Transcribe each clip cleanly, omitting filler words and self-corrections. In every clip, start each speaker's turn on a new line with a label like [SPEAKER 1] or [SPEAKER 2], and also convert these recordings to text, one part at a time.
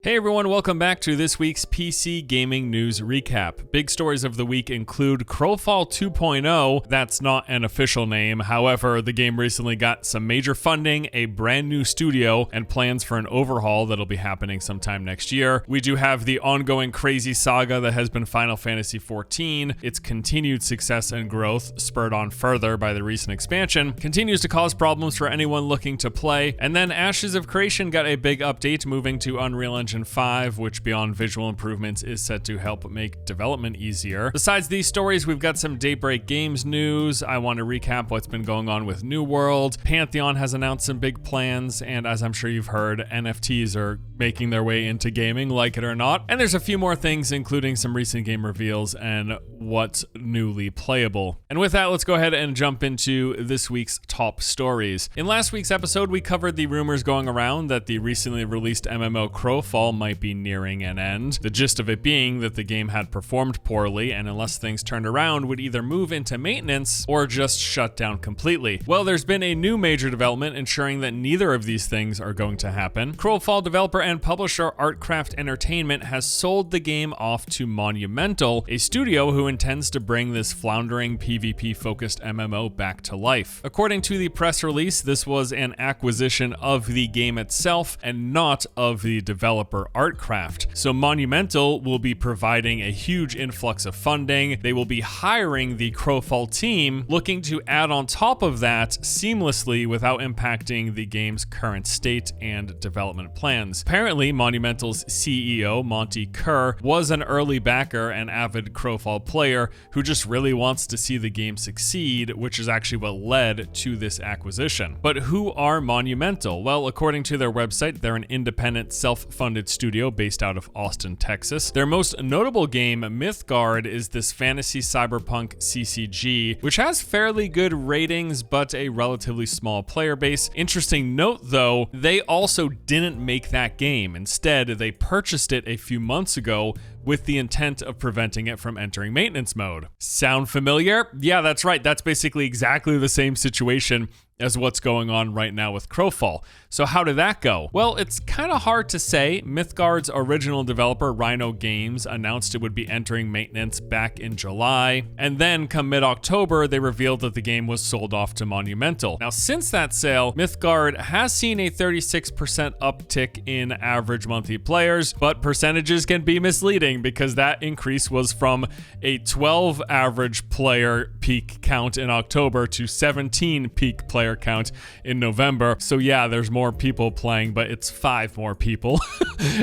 [SPEAKER 1] Hey everyone, welcome back to this week's PC Gaming News Recap. Big stories of the week include Crowfall 2.0, that's not an official name, however, the game recently got some major funding, a brand new studio, and plans for an overhaul that'll be happening sometime next year. We do have the ongoing crazy saga that has been Final Fantasy XIV. Its continued success and growth, spurred on further by the recent expansion, continues to cause problems for anyone looking to play. And then Ashes of Creation got a big update, moving to Unreal Engine 5, which beyond visual improvements is said to help make development easier. Besides these stories, we've got some Daybreak Games news. I want to recap what's been going on with New World. Pantheon has announced some big plans, and as I'm sure you've heard, NFTs are making their way into gaming, like it or not. And there's a few more things, including some recent game reveals and what's newly playable. And with that, let's go ahead and jump into this week's top stories. In last week's episode, we covered the rumors going around that the recently released MMO Crowfall might be nearing an end. The gist of it being that the game had performed poorly, and unless things turned around, would either move into maintenance or just shut down completely. Well, there's been a new major development ensuring that neither of these things are going to happen. Crowfall developer and publisher Artcraft Entertainment has sold the game off to Monumental, a studio who intends to bring this floundering PvP-focused MMO back to life. According to the press release, this was an acquisition of the game itself and not of the developer Artcraft. So Monumental will be providing a huge influx of funding. They will be hiring the Crowfall team, looking to add on top of that seamlessly without impacting the game's current state and development plans. Apparently, Monumental's CEO, Monty Kerr, was an early backer and avid Crowfall player who just really wants to see the game succeed, which is actually what led to this acquisition. But who are Monumental? Well, according to their website, they're an independent, self-funded studio based out of Austin, Texas. Their most notable game, Mythgard, is this fantasy cyberpunk CCG, which has fairly good ratings, but a relatively small player base. Interesting note though, they also didn't make that game. Instead, they purchased it a few months ago with the intent of preventing it from entering maintenance mode. Sound familiar? Yeah, that's right. That's basically exactly the same situation as what's going on right now with Crowfall. So how did that go? Well, it's kind of hard to say. Mythgard's original developer, Rhino Games, announced it would be entering maintenance back in July, and then come mid-October, they revealed that the game was sold off to Monumental. Now, since that sale, Mythgard has seen a 36% uptick in average monthly players, but percentages can be misleading because that increase was from a 12 average player peak count in October to 17 peak player count in November. So yeah, there's more people playing, but it's 5 more people.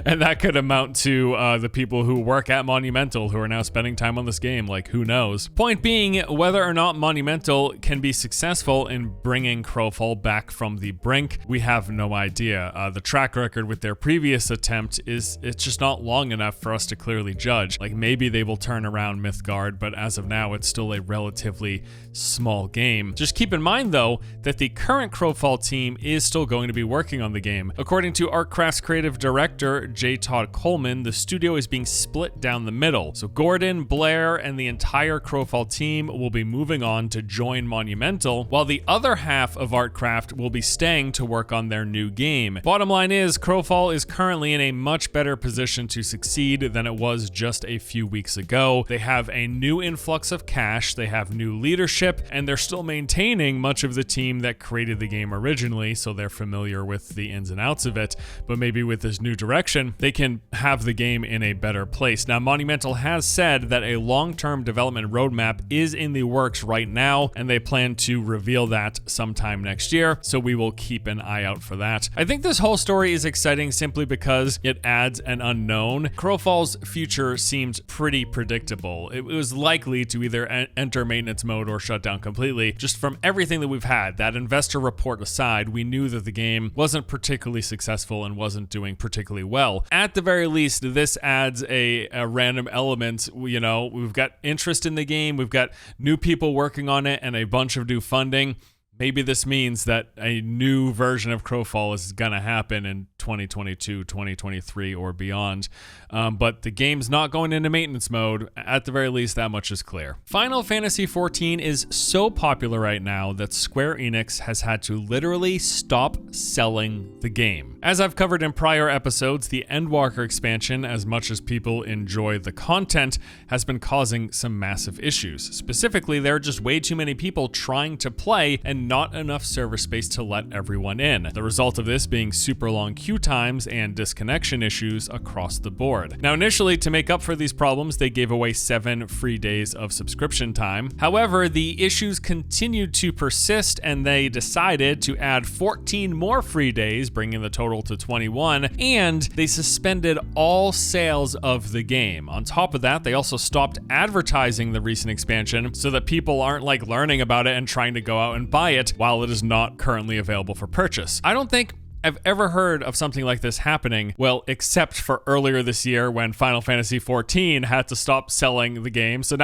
[SPEAKER 1] And that could amount to the people who work at Monumental who are now spending time on this game. Like, who knows? Point being, whether or not Monumental can be successful in bringing Crowfall back from the brink, we have no idea. The track record with their previous attempt it's just not long enough for us to clearly judge. Like, maybe they will turn around Mythgard, but as of now, it's still a relatively small game. Just keep in mind though, that the current Crowfall team is still going to be working on the game. According to Artcraft's creative director, J. Todd Coleman, the studio is being split down the middle. So Gordon, Blair, and the entire Crowfall team will be moving on to join Monumental, while the other half of Artcraft will be staying to work on their new game. Bottom line is, Crowfall is currently in a much better position to succeed than it was just a few weeks ago. They have a new influx of cash, they have new leadership, and they're still maintaining much of the team that created the game originally, so they're familiar with the ins and outs of it. But maybe with this new direction, they can have the game in a better place. Now, Monumental has said that a long-term development roadmap is in the works right now, and they plan to reveal that sometime next year, so we will keep an eye out for that. I think this whole story is exciting simply because it adds an unknown. Crowfall's future seemed pretty predictable. It was likely to either enter maintenance mode or shut down completely. Just from everything that we've had, that investor report aside, we knew that the game wasn't particularly successful and wasn't doing particularly well. At the very least, this adds a random element. You know, we've got interest in the game, we've got new people working on it, and a bunch of new funding. maybe this means that a new version of Crowfall is going to happen in 2022, 2023, or beyond. But the game's not going into maintenance mode. At the very least, that much is clear. Final Fantasy XIV is so popular right now that Square Enix has had to literally stop selling the game. As I've covered in prior episodes, the Endwalker expansion, as much as people enjoy the content, has been causing some massive issues. Specifically, there are just way too many people trying to play and not enough server space to let everyone in. The result of this being super long queue times and disconnection issues across the board. Now, initially, to make up for these problems, they gave away 7 free days of subscription time. However, the issues continued to persist, and they decided to add 14 more free days, bringing the total to 21, and they suspended all sales of the game. On top of that, they also stopped advertising the recent expansion so that people aren't like learning about it and trying to go out and buy it while it is not currently available for purchase. I don't think I've ever heard of something like this happening, well, except for earlier this year when Final Fantasy XIV had to stop selling the game. So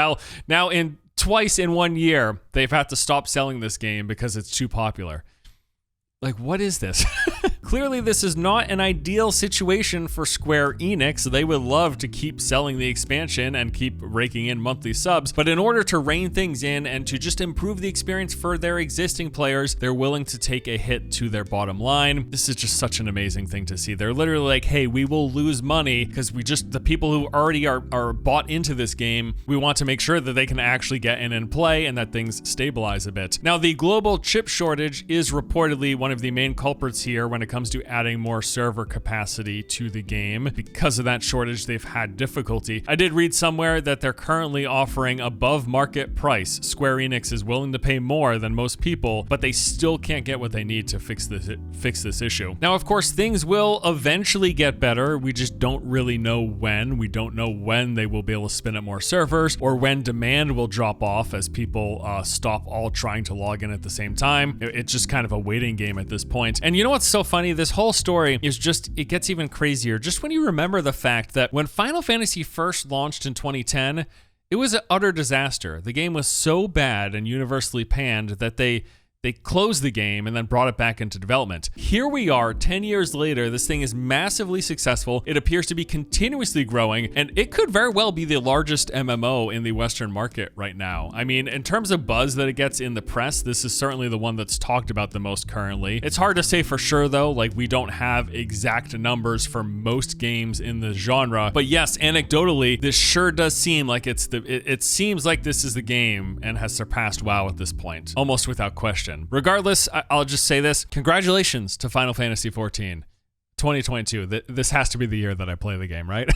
[SPEAKER 1] now in twice in 1 year, they've had to stop selling this game because it's too popular. Like, what is this? Clearly, this is not an ideal situation for Square Enix. They would love to keep selling the expansion and keep raking in monthly subs, but in order to rein things in and to just improve the experience for their existing players, they're willing to take a hit to their bottom line. This is just such an amazing thing to see. They're literally like, hey, we will lose money because the people who already are bought into this game, we want to make sure that they can actually get in and play and that things stabilize a bit. Now, the global chip shortage is reportedly one of the main culprits here when it comes to adding more server capacity to the game. Because of that shortage, they've had difficulty. I did read somewhere that they're currently offering above market price. Square Enix is willing to pay more than most people, but they still can't get what they need to fix this issue. Now, of course, things will eventually get better. We just don't really know when. We don't know when they will be able to spin up more servers or when demand will drop off as people stop all trying to log in at the same time. It's just kind of a waiting game at this point. And you know what's so funny? This whole story is just, it gets even crazier. Just when you remember the fact that when Final Fantasy first launched in 2010, it was an utter disaster. The game was so bad and universally panned that they closed the game and then brought it back into development. Here we are 10 years later, this thing is massively successful. It appears to be continuously growing, and it could very well be the largest MMO in the Western market right now. I mean, in terms of buzz that it gets in the press, this is certainly the one that's talked about the most currently. It's hard to say for sure though, like we don't have exact numbers for most games in the genre, but yes, anecdotally, this sure does seem like it seems like this is the game and has surpassed WoW at this point, almost without question. Regardless, I'll just say this. Congratulations to Final Fantasy XIV. 2022. This has to be the year that I play the game, right?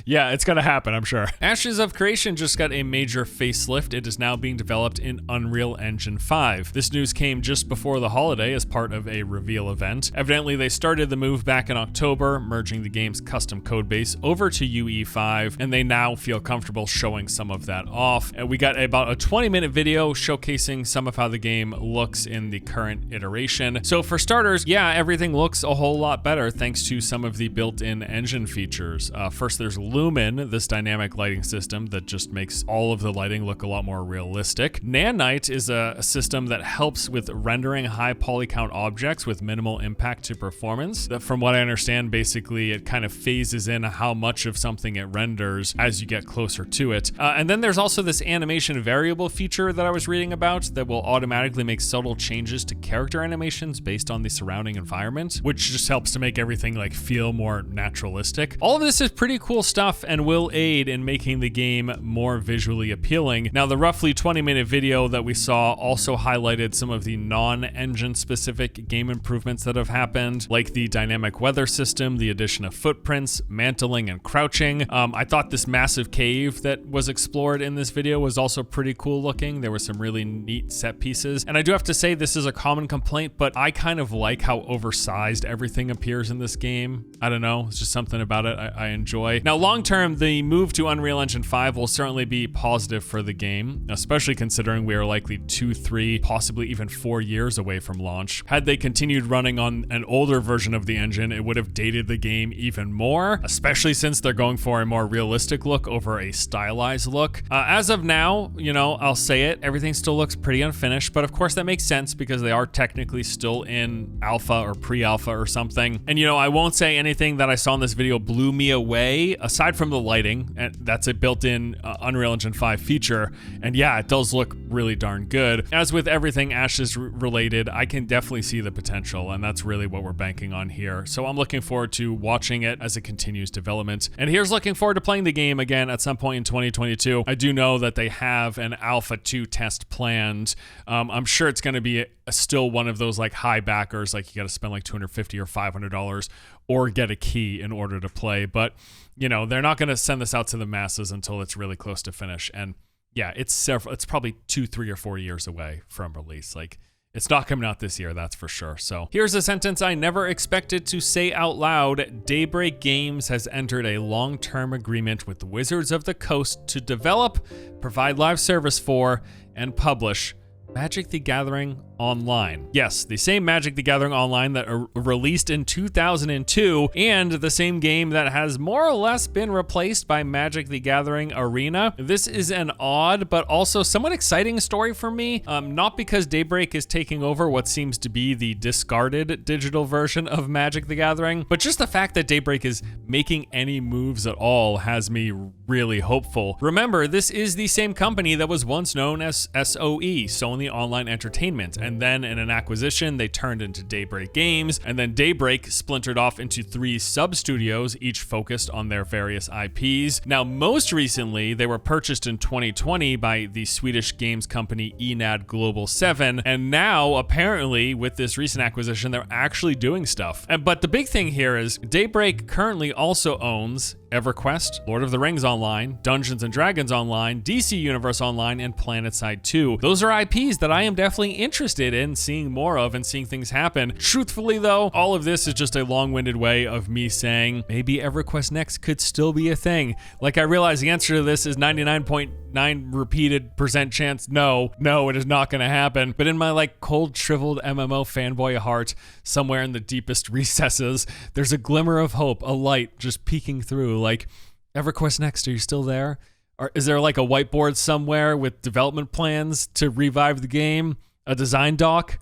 [SPEAKER 1] Yeah, it's gonna happen, I'm sure. Ashes of Creation just got a major facelift. It is now being developed in Unreal Engine 5. This news came just before the holiday as part of a reveal event. Evidently, they started the move back in October, merging the game's custom codebase over to UE5, and they now feel comfortable showing some of that off. And we got about a 20-minute video showcasing some of how the game looks in the current iteration. So for starters, yeah, everything looks a whole lot better thanks to some of the built-in engine features. First, there's Lumen, this dynamic lighting system that just makes all of the lighting look a lot more realistic. Nanite is a system that helps with rendering high poly count objects with minimal impact to performance. From what I understand, basically it kind of phases in how much of something it renders as you get closer to it. And then there's also this animation variable feature that I was reading about that will automatically make subtle changes to character animations based on the surrounding environment, which just helps to make everything like feel more naturalistic. All of this is pretty cool stuff and will aid in making the game more visually appealing. Now, the roughly 20-minute video that we saw also highlighted some of the non-engine specific game improvements that have happened, like the dynamic weather system, the addition of footprints, mantling, and crouching. I thought this massive cave that was explored in this video was also pretty cool looking. There were some really neat set pieces. And I do have to say, this is a common complaint, but I kind of like how oversized everything appears appears in this game. I don't know, it's just something about it I enjoy. Now, long term, the move to Unreal Engine 5 will certainly be positive for the game, especially considering we are likely 2, 3, possibly even 4 years away from launch. Had they continued running on an older version of the engine, it would have dated the game even more, especially since they're going for a more realistic look over a stylized look. As of now, you know, I'll say it, everything still looks pretty unfinished, but of course that makes sense because they are technically still in alpha or pre-alpha or something. And you know, I won't say anything that I saw in this video blew me away, aside from the lighting, and that's a built-in Unreal Engine 5 feature. And yeah, it does look really darn good. As with everything Ashes related, I can definitely see the potential, and that's really what we're banking on here. So I'm looking forward to watching it as it continues development. And here's looking forward to playing the game again at some point in 2022. I do know that they have an Alpha 2 test planned. I'm sure it's going to be still one of those like high backers, like you got to spend like $250 or $500 or get a key in order to play. But you know, they're not going to send this out to the masses until it's really close to finish. And yeah, it's probably 2, 3, or 4 years away from release. Like, it's not coming out this year, that's for sure. So here's a sentence I never expected to say out loud. Daybreak Games has entered a long-term agreement with the Wizards of the Coast to develop, provide live service for, and publish Magic the Gathering Online. Yes, the same Magic the Gathering Online that released in 2002, and the same game that has more or less been replaced by Magic the Gathering Arena. This is an odd but also somewhat exciting story for me, not because Daybreak is taking over what seems to be the discarded digital version of Magic the Gathering, but just the fact that Daybreak is making any moves at all has me really hopeful. Remember, this is the same company that was once known as SOE, Sony Online Entertainment, and then in an acquisition, they turned into Daybreak Games, and then Daybreak splintered off into 3 sub-studios, each focused on their various IPs. Now, most recently, they were purchased in 2020 by the Swedish games company Enad Global 7, and now, apparently, with this recent acquisition, they're actually doing stuff. But the big thing here is Daybreak currently also owns EverQuest, Lord of the Rings Online, Dungeons & Dragons Online, DC Universe Online, and PlanetSide 2. Those are IPs that I am definitely interested in seeing more of and seeing things happen. Truthfully though, all of this is just a long-winded way of me saying maybe EverQuest Next could still be a thing. Like, I realize the answer to this is 99.9 repeated percent chance no, it is not going to happen. But in my like cold, shriveled MMO fanboy heart, somewhere in the deepest recesses, there's a glimmer of hope, a light just peeking through. Like, EverQuest Next, are you still there? Or is there like a whiteboard somewhere with development plans to revive the game? A design doc?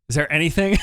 [SPEAKER 1] Is there anything?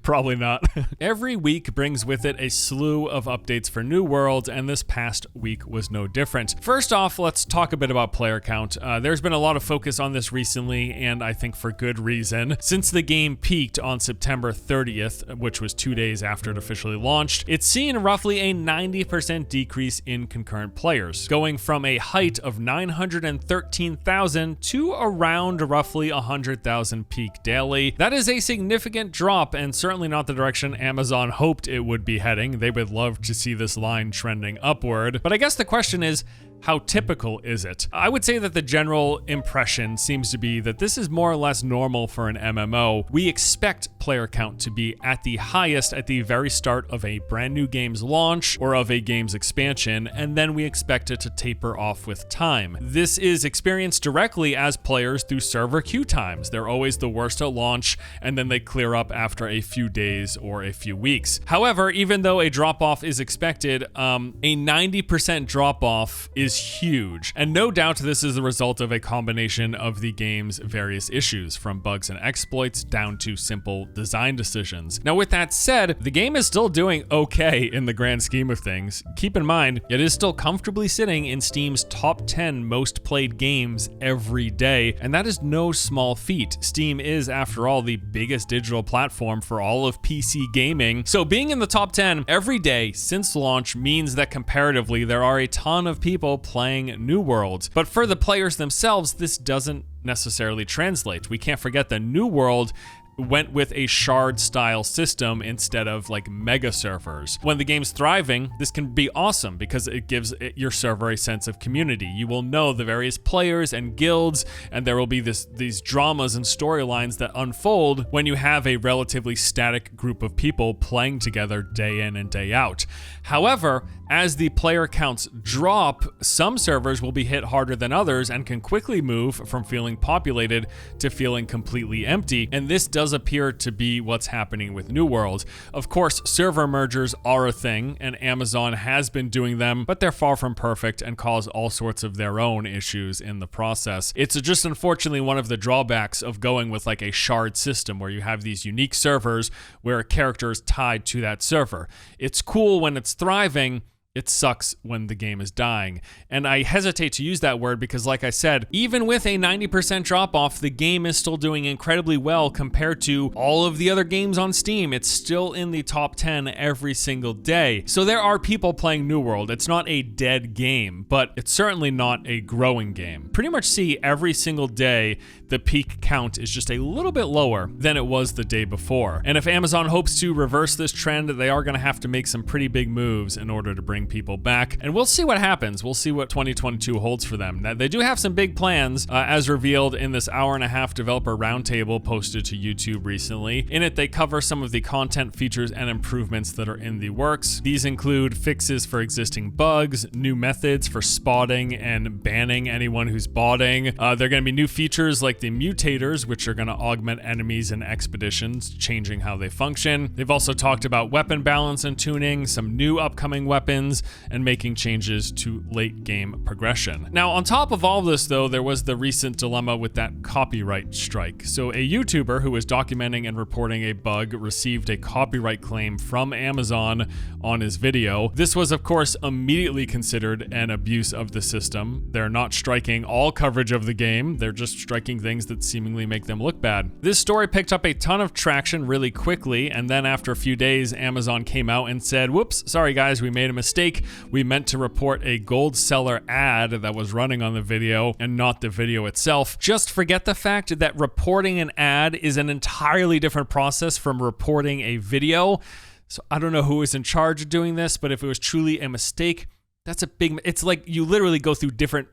[SPEAKER 1] Probably not. Every week brings with it a slew of updates for New World, and this past week was no different. First off, let's talk a bit about player count. There's been a lot of focus on this recently, and I think for good reason. Since the game peaked on September 30th, which was 2 days after it officially launched, it's seen roughly a 90% decrease in concurrent players, going from a height of 913,000 to around roughly 100,000 peak daily. That is a significant drop, and certainly not the direction Amazon hoped it would be heading. They would love to see this line trending upward. But I guess the question is, how typical is it? I would say that the general impression seems to be that this is more or less normal for an MMO. We expect player count to be at the highest at the very start of a brand new game's launch or of a game's expansion, and then we expect it to taper off with time. This is experienced directly as players through server queue times. They're always the worst at launch, and then they clear up after a few days or a few weeks. However, even though a drop-off is expected, a 90% drop-off is huge, and no doubt this is the result of a combination of the game's various issues, from bugs and exploits down to simple design decisions. Now, with that said, the game is still doing okay in the grand scheme of things. Keep in mind, it is still comfortably sitting in Steam's top 10 most played games every day, and that is no small feat. Steam is, after all, the biggest digital platform for all of PC gaming, so being in the top 10 every day since launch means that comparatively there are a ton of people playing New World. But for the players themselves, this doesn't necessarily translate. We can't forget that New World went with a shard style system instead of like mega servers. When the game's thriving, this can be awesome because it gives your server a sense of community. You will know the various players and guilds, and there will be these dramas and storylines that unfold when you have a relatively static group of people playing together day in and day out. However, as the player counts drop, some servers will be hit harder than others and can quickly move from feeling populated to feeling completely empty, and this does appear to be what's happening with New World. Of course, server mergers are a thing, and Amazon has been doing them, but they're far from perfect and cause all sorts of their own issues in the process. It's just unfortunately one of the drawbacks of going with like a shard system where you have these unique servers where a character is tied to that server. It's cool when it's thriving. It sucks when the game is dying. And I hesitate to use that word because, like I said, even with a 90% drop off, the game is still doing incredibly well compared to all of the other games on Steam. It's still in the top 10 every single day. So there are people playing New World. It's not a dead game, but it's certainly not a growing game. Pretty much see every single day the peak count is just a little bit lower than it was the day before. And if Amazon hopes to reverse this trend, they are going to have to make some pretty big moves in order to bring people back, and we'll see what happens. We'll see what 2022 holds for them. Now, they do have some big plans, as revealed in this hour-and-a-half developer roundtable posted to YouTube recently. In it, they cover some of the content, features, and improvements that are in the works. These include fixes for existing bugs, new methods for spotting and banning anyone who's botting. There are going to be new features like the mutators, which are going to augment enemies and expeditions, changing how they function. They've also talked about weapon balance and tuning, some new upcoming weapons, and making changes to late game progression. Now, on top of all this, though, there was the recent dilemma with that copyright strike. So a YouTuber who was documenting and reporting a bug received a copyright claim from Amazon on his video. This was, of course, immediately considered an abuse of the system. They're not striking all coverage of the game. They're just striking things that seemingly make them look bad. This story picked up a ton of traction really quickly, and then after a few days, Amazon came out and said, whoops, sorry guys, we made a mistake. We meant to report a gold seller ad that was running on the video and not the video itself. Just forget the fact that reporting an ad is an entirely different process from reporting a video. So I don't know who is in charge of doing this, but if it was truly a mistake, that's a big, it's like you literally go through different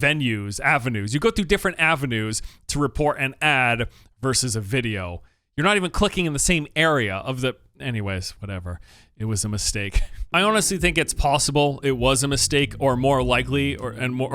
[SPEAKER 1] avenues. You go through different avenues to report an ad versus a video. You're not even clicking in the same area of the, anyways, whatever. It was a mistake. I honestly think it's possible it was a mistake, or more likely, or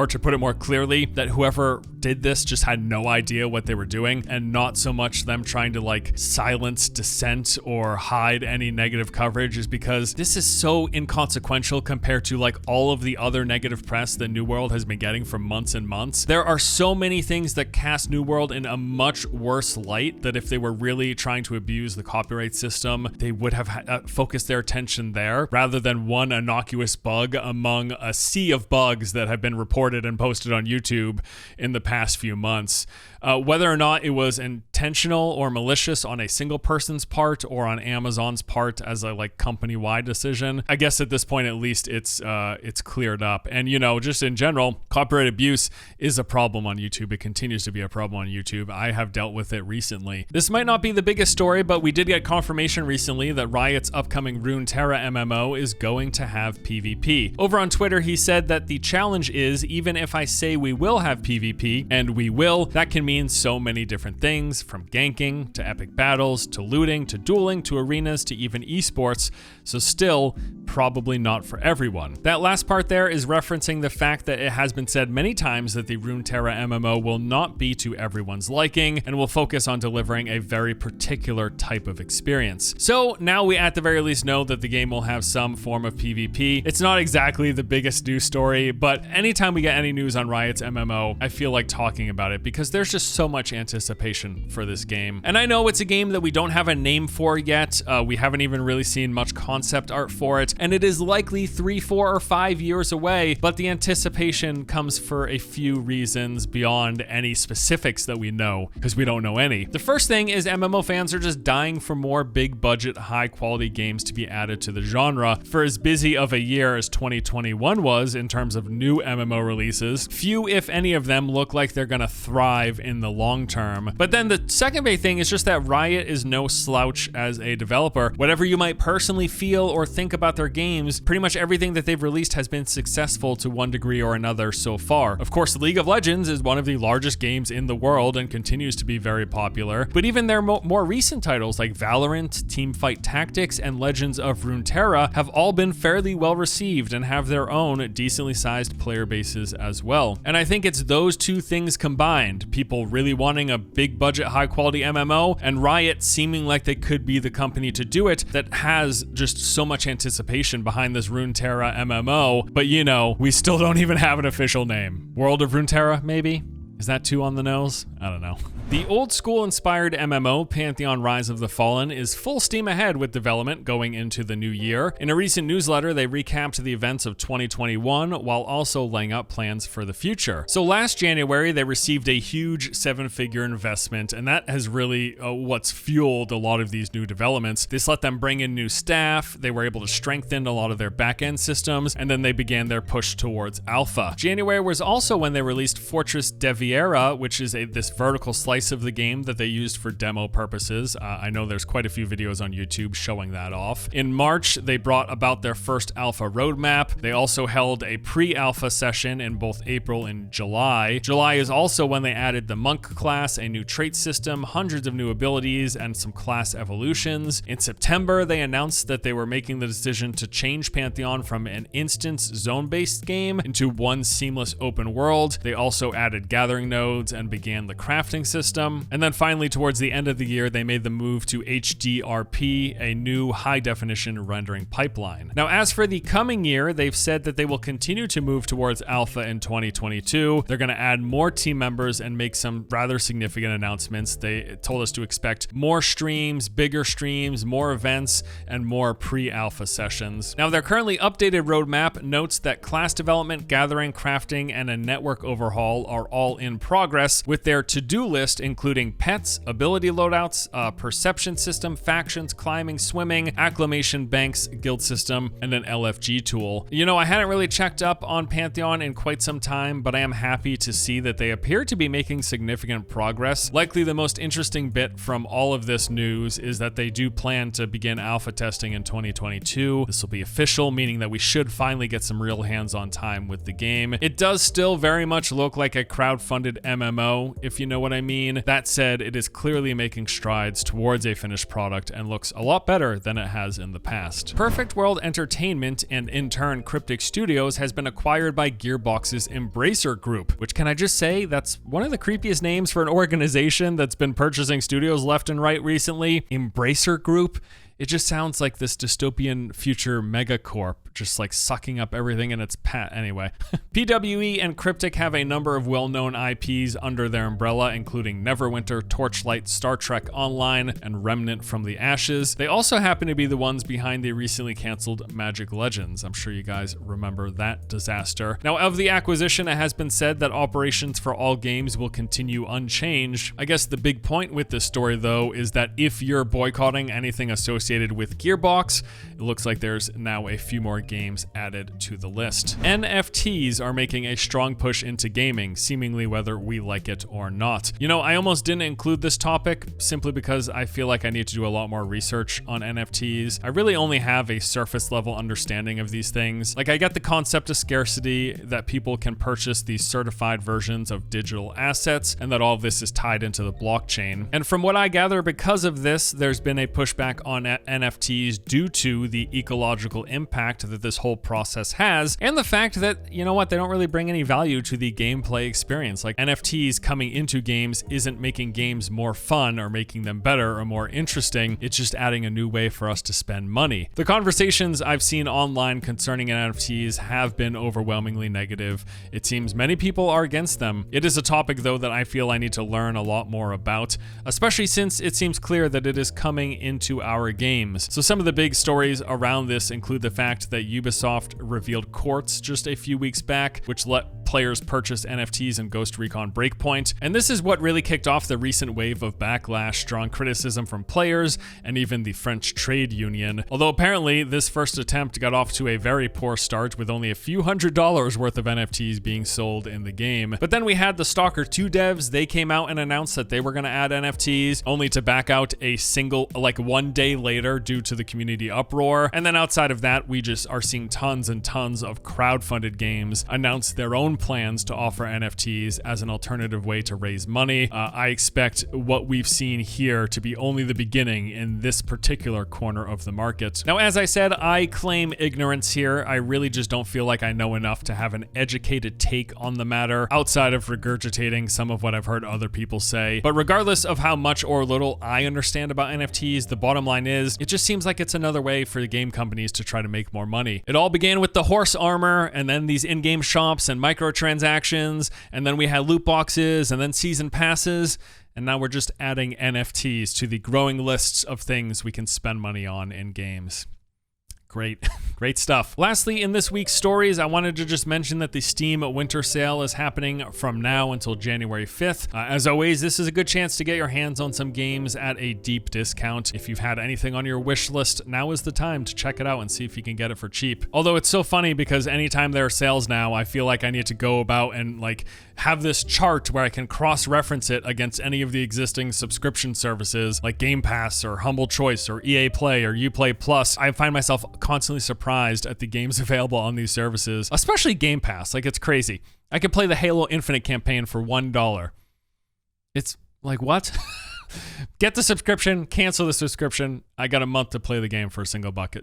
[SPEAKER 1] to put it more clearly, that whoever did this just had no idea what they were doing, and not so much them trying to like silence dissent or hide any negative coverage, is because this is so inconsequential compared to like all of the other negative press that New World has been getting for months and months. There are so many things that cast New World in a much worse light that if they were really trying to abuse the copyright system, they would have focused their attention there rather than one innocuous bug among a sea of bugs that have been reported and posted on YouTube in the past few months. Whether or not it was intentional or malicious on a single person's part or on Amazon's part as a like company-wide decision, I guess at this point at least it's cleared up. And you know, just in general, copyright abuse is a problem on YouTube. It continues to be a problem on YouTube. I have dealt with it recently. This might not be the biggest story, but we did get confirmation recently that Riot's upcoming Runeterra MMO is going to have PvP. Over on Twitter, he said that the challenge is, even if I say we will have PvP, and we will, that can mean so many different things, from ganking to epic battles to looting to dueling to arenas to even esports, so still probably not for everyone. That last part there is referencing the fact that it has been said many times that the Runeterra MMO will not be to everyone's liking and will focus on delivering a very particular type of experience. So now we at the very least know that the game will have some form of PvP. It's not exactly the biggest news story, but anytime we get any news on Riot's MMO, I feel like talking about it because there's just so much anticipation for this game. And I know it's a game that we don't have a name for yet. We haven't even really seen much concept art for it, and it is likely 3, 4, or 5 years away, but the anticipation comes for a few reasons beyond any specifics that we know, because we don't know any. The first thing is MMO fans are just dying for more big budget, high quality games to be added to the genre. For as busy of a year as 2021 was in terms of new MMO releases, few if any of them look like they're gonna thrive in the long term. But then the second big thing is just that Riot is no slouch as a developer. Whatever you might personally feel or think about their games, pretty much everything that they've released has been successful to one degree or another so far. Of course, League of Legends is one of the largest games in the world and continues to be very popular, but even their more recent titles like Valorant, Teamfight Tactics, and Legends of Runeterra have all been fairly well received and have their own decently sized player bases as well. And I think it's those two things combined, people really wanting a big budget, high quality MMO, and Riot seeming like they could be the company to do it, that has just so much anticipation behind this Runeterra MMO. But you know, we still don't even have an official name. World of Runeterra, maybe? Is that too on the nose? I don't know. The old school inspired MMO, Pantheon Rise of the Fallen, is full steam ahead with development going into the new year. In a recent newsletter, they recapped the events of 2021 while also laying out plans for the future. So last January, they received a huge 7-figure investment, and that has really what's fueled a lot of these new developments. This let them bring in new staff, they were able to strengthen a lot of their back-end systems, and then they began their push towards alpha. January was also when they released Fortress Deviera, which is this vertical slice of the game that they used for demo purposes. I know there's quite a few videos on YouTube showing that off. In March, they brought about their first alpha roadmap. They also held a pre-alpha session in both April and July. July is also when they added the Monk class, a new trait system, hundreds of new abilities, and some class evolutions. In September, they announced that they were making the decision to change Pantheon from an instance zone-based game into one seamless open world. They also added gathering nodes and began the crafting system. And then finally, towards the end of the year, they made the move to HDRP, a new high-definition rendering pipeline. Now, as for the coming year, they've said that they will continue to move towards alpha in 2022. They're going to add more team members and make some rather significant announcements. They told us to expect more streams, bigger streams, more events, and more pre-alpha sessions. Now, their currently updated roadmap notes that class development, gathering, crafting, and a network overhaul are all in progress, with their to-do list including pets, ability loadouts, perception system, factions, climbing, swimming, acclamation banks, guild system, and an LFG tool. You know, I hadn't really checked up on Pantheon in quite some time, but I am happy to see that they appear to be making significant progress. Likely the most interesting bit from all of this news is that they do plan to begin alpha testing in 2022. This will be official, meaning that we should finally get some real hands-on time with the game. It does still very much look like a crowd-funded MMO, if you know what I mean. That said, it is clearly making strides towards a finished product and looks a lot better than it has in the past. Perfect World Entertainment, and in turn Cryptic Studios, has been acquired by Gearbox's Embracer Group, which, can I just say, that's one of the creepiest names for an organization that's been purchasing studios left and right recently. Embracer Group. It just sounds like this dystopian future megacorp, just like sucking up everything in its path. Anyway, PWE and Cryptic have a number of well-known IPs under their umbrella, including Neverwinter, Torchlight, Star Trek Online, and Remnant from the Ashes. They also happen to be the ones behind the recently canceled Magic Legends. I'm sure you guys remember that disaster. Now, of the acquisition, it has been said that operations for all games will continue unchanged. I guess the big point with this story, though, is that if you're boycotting anything associated with Gearbox, it looks like there's now a few more games added to the list. NFTs are making a strong push into gaming, seemingly whether we like it or not. You know, I almost didn't include this topic simply because I feel like I need to do a lot more research on NFTs. I really only have a surface level understanding of these things. Like, I get the concept of scarcity, that people can purchase these certified versions of digital assets, and that all of this is tied into the blockchain. And from what I gather, because of this, there's been a pushback on NFTs due to the ecological impact that this whole process has, and the fact that, you know what, they don't really bring any value to the gameplay experience. Like, NFTs coming into games isn't making games more fun or making them better or more interesting. It's just adding a new way for us to spend money. The conversations I've seen online concerning NFTs have been overwhelmingly negative. It seems many people are against them. It is a topic, though, that I feel I need to learn a lot more about, especially since it seems clear that it is coming into our games. So some of the big stories around this include the fact that Ubisoft revealed Quartz just a few weeks back, which let players purchase NFTs in Ghost Recon Breakpoint. And this is what really kicked off the recent wave of backlash, drawing criticism from players and even the French trade union. Although apparently this first attempt got off to a very poor start with only a few $100s worth of NFTs being sold in the game. But then we had the Stalker 2 devs. They came out and announced that they were going to add NFTs, only to back out a single, like 1 day later due to the community uproar. And then outside of that, we just are seeing tons and tons of crowdfunded games announce their own plans to offer NFTs as an alternative way to raise money. I expect what we've seen here to be only the beginning in this particular corner of the market. Now, as I said, I claim ignorance here. I really just don't feel like I know enough to have an educated take on the matter outside of regurgitating some of what I've heard other people say. But regardless of how much or little I understand about NFTs, the bottom line is it just seems like it's another way for the game companies to try to make more money. It all began with the horse armor and then these in-game shops and microtransactions, and then we had loot boxes and then season passes. And now we're just adding NFTs to the growing lists of things we can spend money on in games. Great stuff. Lastly, in this week's stories, I wanted to just mention that the Steam Winter Sale is happening from now until January 5th. As always, this is a good chance to get your hands on some games at a deep discount. If you've had anything on your wish list, now is the time to check it out and see if you can get it for cheap. Although it's so funny because anytime there are sales now, I feel like I need to go about and have this chart where I can cross-reference it against any of the existing subscription services like Game Pass or Humble Choice or EA Play or Uplay Plus. I find myself constantly surprised at the games available on these services, especially Game Pass. It's crazy. I could play the Halo Infinite campaign for $1. It's like, what? Get the subscription, cancel the subscription. I got a month to play the game for a single buck.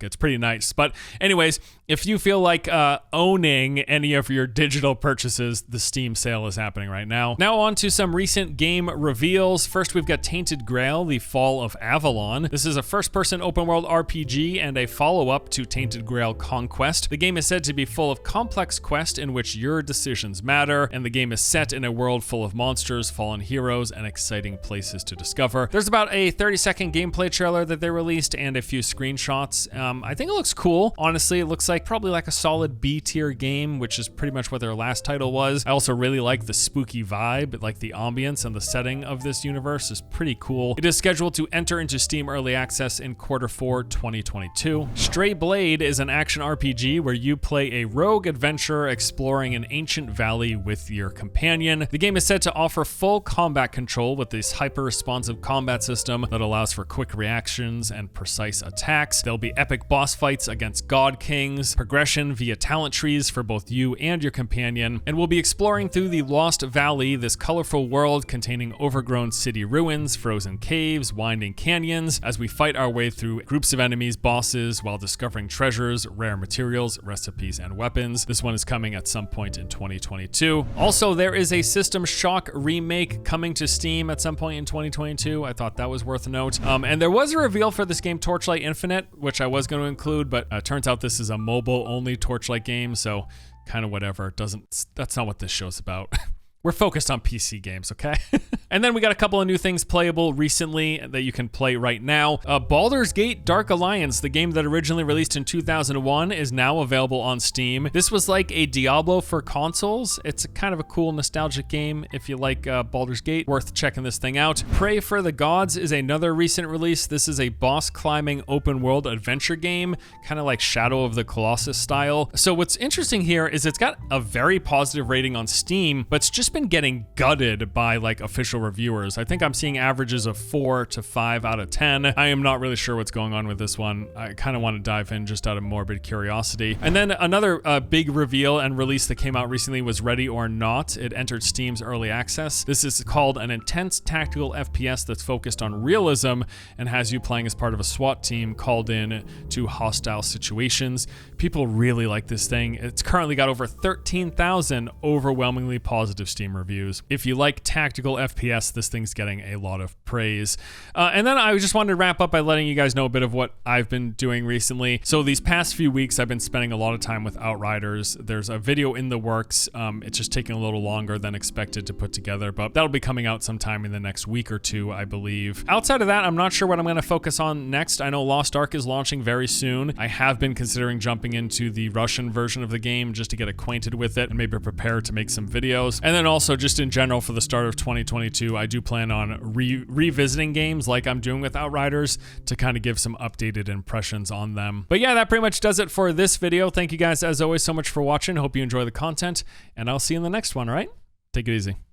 [SPEAKER 1] It's pretty nice. But anyways, if you feel like owning any of your digital purchases, the Steam sale is happening right now. Now on to some recent game reveals. First, we've got Tainted Grail, The Fall of Avalon. This is a first-person open-world RPG and a follow-up to Tainted Grail Conquest. The game is said to be full of complex quests in which your decisions matter, and the game is set in a world full of monsters, fallen heroes, and exciting places to discover. There's about a 30-second gameplay trailer that they released and a few screenshots. I think it looks cool. Honestly, it looks like probably like a solid B-tier game, which is pretty much what their last title was. I also really like the spooky vibe, like the ambience and the setting of this universe is pretty cool. It is scheduled to enter into Steam Early Access in Q4 2022. Stray Blade is an action RPG where you play a rogue adventurer exploring an ancient valley with your companion. The game is said to offer full combat control with this hyper-responsive combat system that allows for quick reactions and precise attacks. There'll be epic boss fights against god kings, progression via talent trees for both you and your companion, and we'll be exploring through the Lost Valley, this colorful world containing overgrown city ruins, frozen caves, winding canyons, as we fight our way through groups of enemies, bosses, while discovering treasures, rare materials, recipes, and weapons. This one is coming at some point in 2022. Also, there is a System Shock remake coming to Steam at some point in 2022. I thought that was worth a note. And there was a reveal for this game, Torchlight Infinite, which I was going to include, but turns out this is a mobile-only Torchlight game, so kind of whatever. That's not what this show's about. We're focused on PC games, okay? And then we got a couple of new things playable recently that you can play right now. Baulders Gate Dark Alliance, the game that originally released in 2001, is now available on Steam. This was like a Diablo for consoles. It's kind of a cool nostalgic game if you like Baulders Gate. Worth checking this thing out. Praey for the Gods is another recent release. This is a boss climbing open world adventure game, kind of like Shadow of the Colossus style. So what's interesting here is it's got a very positive rating on Steam, but it's just been getting gutted by official reviewers. I think I'm seeing averages of 4 to 5 out of 10. I am not really sure what's going on with this one. I kind of want to dive in just out of morbid curiosity. And then another big reveal and release that came out recently was Ready or Not. It entered Steam's early access. This is called an intense tactical FPS that's focused on realism and has you playing as part of a SWAT team called in to hostile situations. People really like this thing. It's currently got over 13,000 overwhelmingly positive Steam Steam reviews. If you like tactical FPS, this thing's getting a lot of praise. And then I just wanted to wrap up by letting you guys know a bit of what I've been doing recently. So these past few weeks, I've been spending a lot of time with Outriders. There's a video in the works. It's just taking a little longer than expected to put together, but that'll be coming out sometime in the next week or two, I believe. Outside of that, I'm not sure what I'm going to focus on next. I know Lost Ark is launching very soon. I have been considering jumping into the Russian version of the game just to get acquainted with it and maybe prepare to make some videos. And then also just in general for the start of 2022, I do plan on revisiting games like I'm doing with Outriders to kind of give some updated impressions on them. But yeah, that pretty much does it for this video. Thank you guys as always so much for watching. Hope you enjoy the content, and I'll see you in the next one, all right? Take it easy.